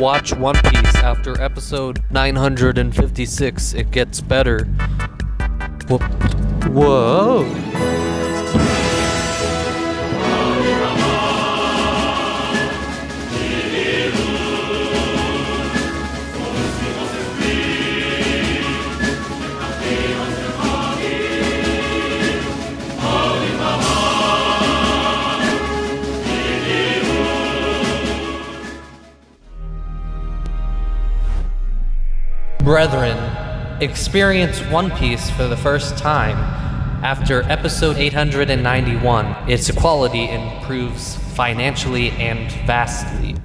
watch One Piece after episode 956. It gets better. Whoa. Brethren, experience One Piece for the first time after episode 891. Its quality improves financially and vastly.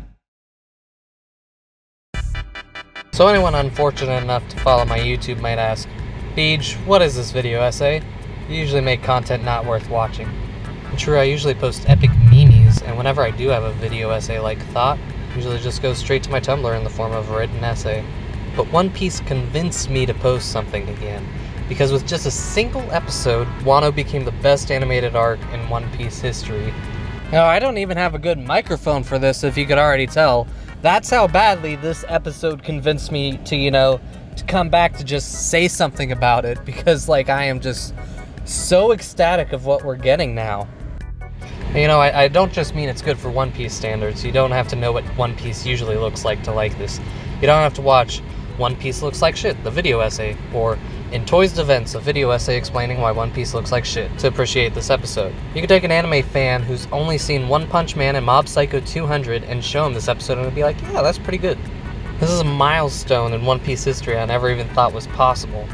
So anyone unfortunate enough to follow my YouTube might ask, Beej, what is this video essay? You usually make content not worth watching. And true, I usually post epic memes, and whenever I do have a video essay like Thought, it usually just goes straight to my Tumblr in the form of a written essay. But One Piece convinced me to post something again, because with just a single episode, Wano became the best animated arc in One Piece history. Now, I don't even have a good microphone for this, if you could already tell. That's how badly this episode convinced me to, to come back to just say something about it, because, I am just so ecstatic of what we're getting now. I don't just mean it's good for One Piece standards. You don't have to know what One Piece usually looks like to like this. You don't have to watch One Piece Looks Like Shit, the video essay, or In Toys Events, a video essay explaining why One Piece looks like shit, to appreciate this episode. You could take an anime fan who's only seen One Punch Man and Mob Psycho 200 and show him this episode and it'll be like, yeah, that's pretty good. This is a milestone in One Piece history I never even thought was possible.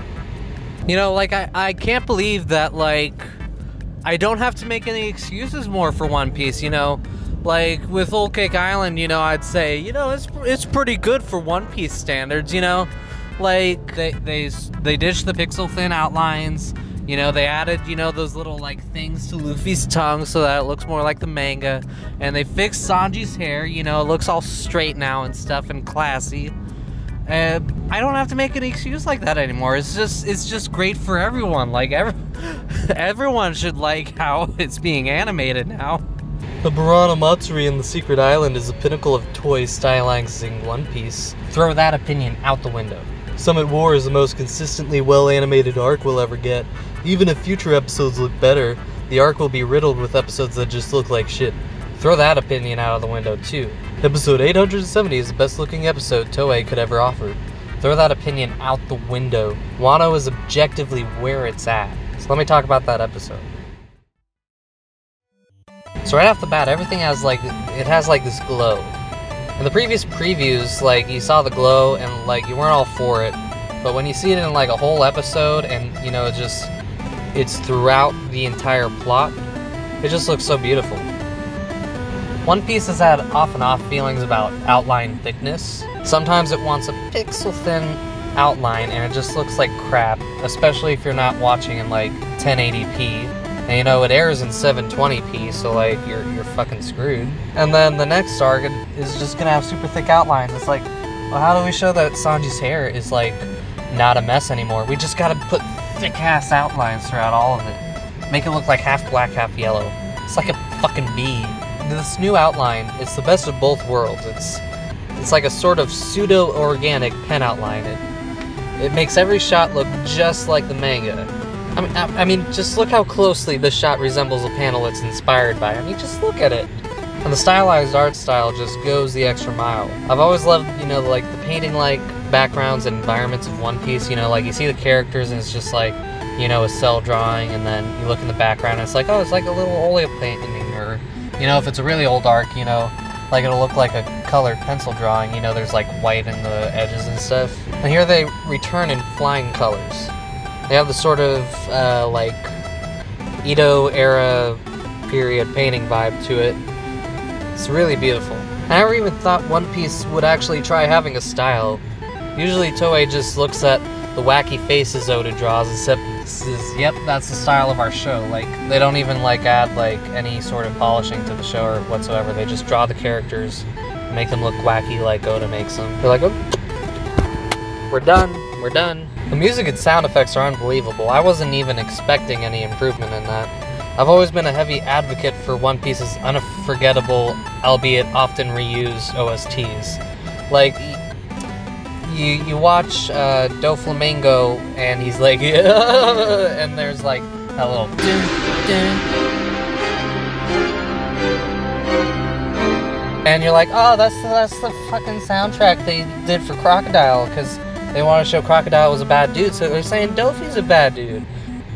I can't believe that, I don't have to make any excuses more for One Piece, with Whole Cake Island, I'd say, it's pretty good for One Piece standards, they ditched the pixel thin outlines, they added, those little, things to Luffy's tongue so that it looks more like the manga, and they fixed Sanji's hair, it looks all straight now and stuff and classy. I don't have to make an excuse like that anymore. It's just great for everyone. Everyone should like how it's being animated now. The Piranha Matsuri in the Secret Island is the pinnacle of toys stylizing One Piece. Throw that opinion out the window. Summit War is the most consistently well-animated arc we'll ever get. Even if future episodes look better, the arc will be riddled with episodes that just look like shit. Throw that opinion out of the window too. Episode 870 is the best looking episode Toei could ever offer. Throw that opinion out the window. Wano is objectively where it's at. So let me talk about that episode. So right off the bat, everything has this glow. In the previous previews, you saw the glow and you weren't all for it. But when you see it in a whole episode and it's throughout the entire plot, it just looks so beautiful. One Piece has had off and off feelings about outline thickness. Sometimes it wants a pixel thin outline and it just looks like crap, especially if you're not watching in 1080p. And it airs in 720p, so you're fucking screwed. And then the next arc is just gonna have super thick outlines. It's well, how do we show that Sanji's hair is not a mess anymore? We just gotta put thick ass outlines throughout all of it. Make it look like half black, half yellow. It's like a fucking bee. This new outline, it's the best of both worlds. It's like a sort of pseudo-organic pen outline. It makes every shot look just like the manga. I mean, just look how closely this shot resembles a panel it's inspired by. Just look at it. And the stylized art style just goes the extra mile. I've always loved, the painting-like backgrounds and environments of One Piece. You see the characters and it's just a cell drawing, and then you look in the background and it's oh, it's like a little oil painting, or if it's a really old arc, it'll look like a colored pencil drawing, there's white in the edges and stuff. And here they return in flying colors. They have the sort of, Edo era period painting vibe to it. It's really beautiful. I never even thought One Piece would actually try having a style. Usually Toei just looks at the wacky faces Oda draws and says, yep, that's the style of our show. They don't even add any sort of polishing to the show or whatsoever. They just draw the characters, make them look wacky like Oda makes them. They're oh, we're done. The music and sound effects are unbelievable. I wasn't even expecting any improvement in that. I've always been a heavy advocate for One Piece's unforgettable, albeit often reused OSTs. Like, you watch Doflamingo, and he's like, and there's like that little dun, dun. And you're like, oh, that's the fucking soundtrack they did for Crocodile, because they want to show Crocodile was a bad dude, so they're saying Dofi's a bad dude.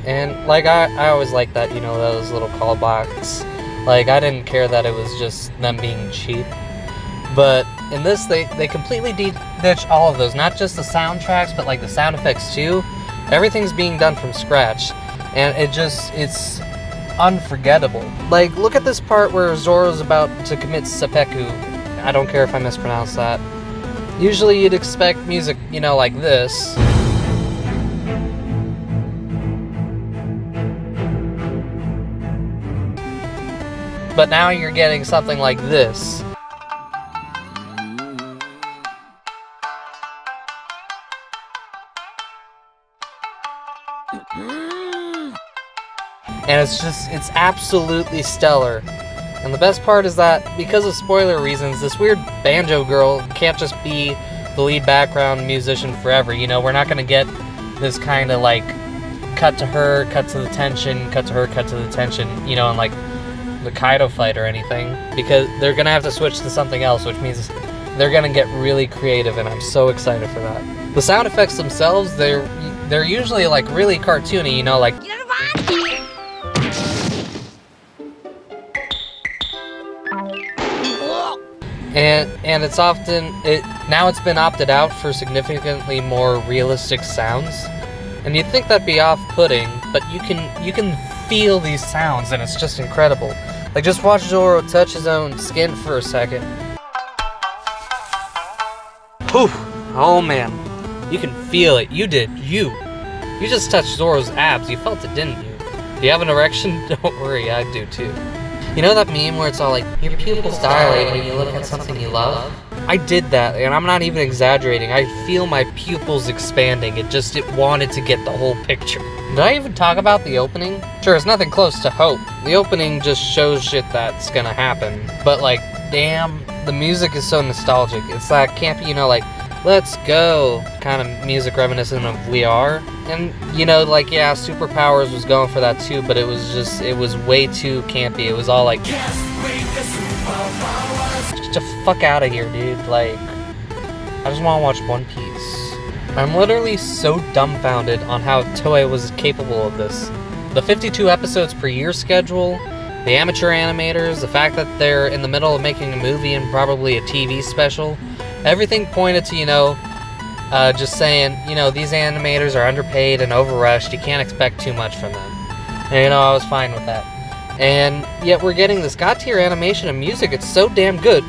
And, like, I always like that, you know, those little callbacks. Like, I didn't care that it was just them being cheap. But in this, they completely ditch all of those. Not just the soundtracks, but, like, the sound effects, too. Everything's being done from scratch. And it's unforgettable. Like, look at this part where Zoro's about to commit seppuku. I don't care if I mispronounce that. Usually you'd expect music, you know, like this. But now you're getting something like this. And it's absolutely stellar. And the best part is that, because of spoiler reasons, this weird banjo girl can't just be the lead background musician forever. You know, we're not gonna get this kind of like cut to her, cut to the tension, cut to her, cut to the tension, you know, in like the Kaido fight or anything. Because they're gonna have to switch to something else, which means they're gonna get really creative, and I'm so excited for that. The sound effects themselves, they're usually like really cartoony, you know, like and it's often now it's been opted out for significantly more realistic sounds, and you'd think that'd be off-putting, but you can feel these sounds, and it's just incredible. Like, just watch Zoro touch his own skin for a second. Whew. Oh man, you can feel it. You did. You just touched Zoro's abs. You felt it, didn't you? Do you have an erection? Don't worry, I do too. You know that meme where it's all like, your pupils dilate when you look at something you love? I did that, and I'm not even exaggerating. I feel my pupils expanding. It wanted to get the whole picture. Did I even talk about the opening? Sure, it's nothing close to Hope. The opening just shows shit that's gonna happen. But like, damn, the music is so nostalgic. It's that campy, you know, like, let's go kind of music reminiscent of We Are. And, you know, like, yeah, Superpowers was going for that too, but it was way too campy. It was all like, just fuck out of here, dude. Like, I just want to watch One Piece. I'm literally so dumbfounded on how Toei was capable of this. The 52 episodes per year schedule, the amateur animators, the fact that they're in the middle of making a movie and probably a TV special, everything pointed to, you know, just saying, you know, these animators are underpaid and overrushed, you can't expect too much from them. And, you know, I was fine with that. And yet we're getting this god-tier animation and music. It's so damn good,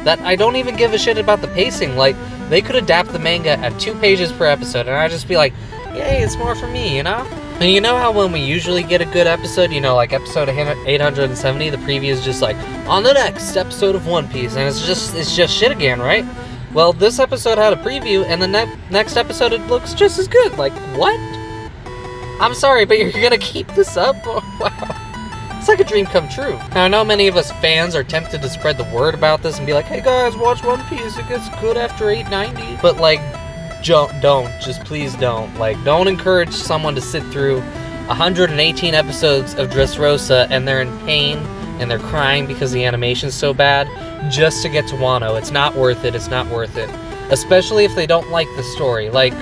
that I don't even give a shit about the pacing. Like, they could adapt the manga at 2 pages per episode, and I'd just be like, yay, it's more for me, you know? And you know how when we usually get a good episode, you know, like episode 870, the preview is just like, on the next episode of One Piece, and it's just shit again, right? Well, this episode had a preview, and the next episode, it looks just as good. Like, what? I'm sorry, but you're gonna keep this up? Oh, wow. It's like a dream come true. Now, I know many of us fans are tempted to spread the word about this and be like, hey guys, watch One Piece, it gets good after 890. But like, don't, just please don't. Like, don't encourage someone to sit through 118 episodes of Dressrosa and they're in pain and they're crying because the animation's so bad just to get to Wano. It's not worth it, it's not worth it. Especially if they don't like the story. Like,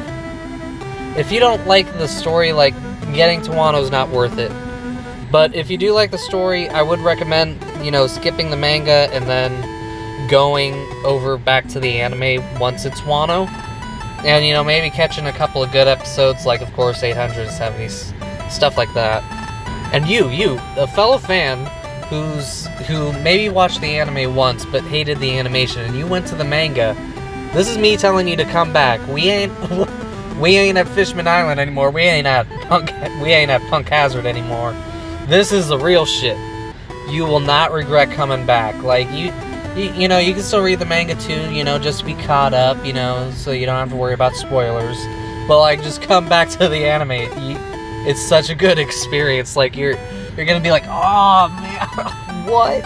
if you don't like the story, like, getting to Wano is not worth it. But if you do like the story, I would recommend, you know, skipping the manga and then going over back to the anime once it's Wano. And, you know, maybe catching a couple of good episodes, like, of course, 870, stuff like that. And you, a fellow fan who maybe watched the anime once but hated the animation, and you went to the manga, this is me telling you to come back. We ain't at Fishman Island anymore. We ain't at Punk Hazard anymore. This is the real shit. You will not regret coming back. Like, you know, you can still read the manga too, you know, just to be caught up, you know, so you don't have to worry about spoilers. But, like, just come back to the anime. It's such a good experience. Like, you're gonna be like, oh man, what?